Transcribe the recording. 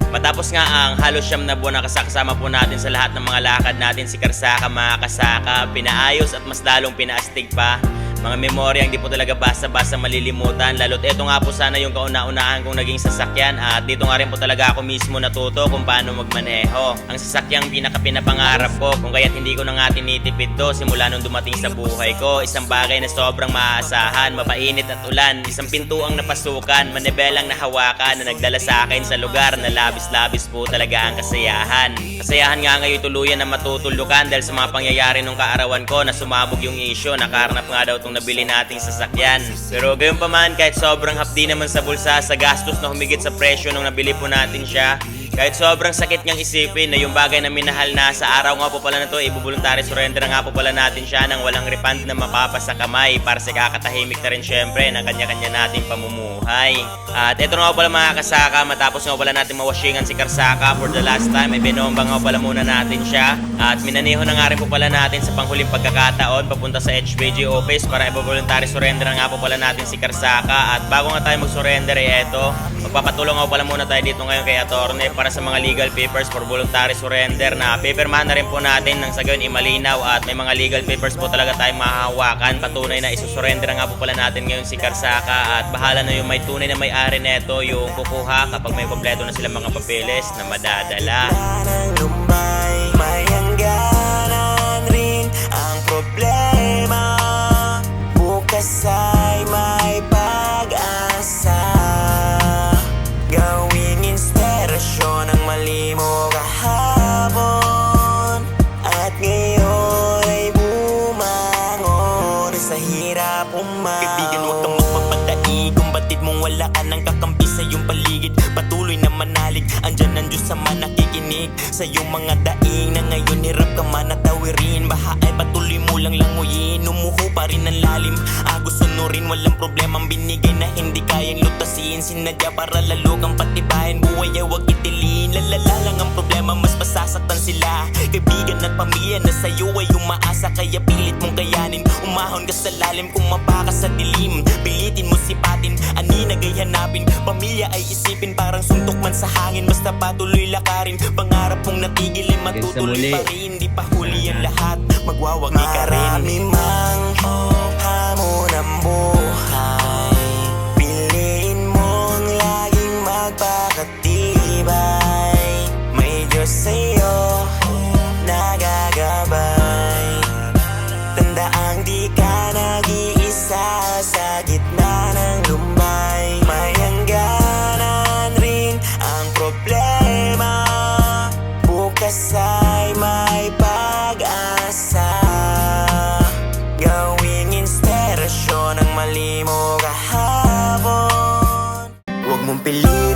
Matapos nga ang halos 9 na buwan na kasama po natin sa lahat ng mga lakad natin si Karsaka mga kasaka, pinaayos at mas lalong pinaastig pa. Mga memorya hindi po talaga basta-basta malilimutan, lalo't ito nga po sana yung kauna-unahan kong naging sasakyan at dito nga rin po talaga ako mismo natuto kung paano magmaneho. Ang sasakyang pinaka-pinapangarap ko kung kaya't hindi ko na nga tinitipid to simula nung dumating sa buhay ko. Isang bagay na sobrang maaasahan, mapainit at ulan, isang pintuang napasukan, manibelang nahawakan na nagdala sa akin sa lugar na labis-labis po talaga ang kasayahan. Kasayahan nga ngayon tuluyan na matutulukan dahil sa mga pangyayari nung kaarawan ko na sumabog yung issue, nakarnap nga daw nabili nating sasakyan. Pero gayon pa man, kahit sobrang hapdi naman sa bulsa sa gastos na humigit sa presyo nung nabili po natin siya, kahit sobrang sakit niyang isipin na yung bagay na minahal na sa araw nga po pala na to, ibubuluntary surrender nga po pala natin siya nang walang refund na mapapa sa kamay para sa kakatahimik na rin syempre ng kanya-kanya nating pamumuhay. At ito nga po pala mga kasaka, matapos nga pala natin mawashingan si Karsaka for the last time, ay binomba nga pala muna natin siya at minaneho na nga rin po pala natin sa panghuling pagkakataon papunta sa HBG office para i-voluntary surrender nga po pala natin si Karsaka. At bago nga tayo mag-surrender eto, magpapatulong nga pala muna tayo dito ngayon kay Attorney para sa mga legal papers for voluntary surrender na paperman na rin po natin nang sa gayon imalinaw at may mga legal papers po talaga tayong mahahawakan. Patunay na isusurrender nga po pala natin ngayon si Karsaka at bahala na yung may tunay na may-ari neto yung kukuha kapag may kompleto na sila mga papeles na madadala. May hangganan rin ang problema, bukas ay may pag-asa, gawing inspirasyon ang mali mo kahapon at ngayon ay bumangon sa hirap umabot. Kaibigan, huwag kang magpapadali kung batid mong wala ka nang kakampi sa iyong paligid. Patuloy na manalig, andyan ang Diyos sa nakikinig sa iyong mga daing na ngayon hirap ka man at tawirin. Baha ay patuloy mo lang languyin, umuho pa rin ang lalim. Agos sunurin, walang problemang binigay na hindi kayang lutasin. Sinadya para lalo kang patibayan, buhay ay huwag itilin. Lalala lang ang problema, mas masasaktan sila. Kaibigan at pamilya na sa'yo ay umaasa, kaya pilit mong kayanin. Umahon ka sa lalim, kumapa ka sa dilim. Pilitin mo sipatin, aninag ay hanapin. Pamilya ay isipin, parang suntok man sa hangin. Basta patuloy lakarin, pangarap mong natigil ay matutuloy pa rin. Di pa huli ang lahat, magwawagi ka rin. Marami mang hamon ang buhay, piliin mong laging magpakatibay. May Diyos sa'yo nagagabay, tandaang di ka nag-iisa sa gitna ng lumbay. May hangganan rin ang problema, bukas ay may pag-asa, gawing inspirasyon ang mali mo kahapon. Huwag mong piliin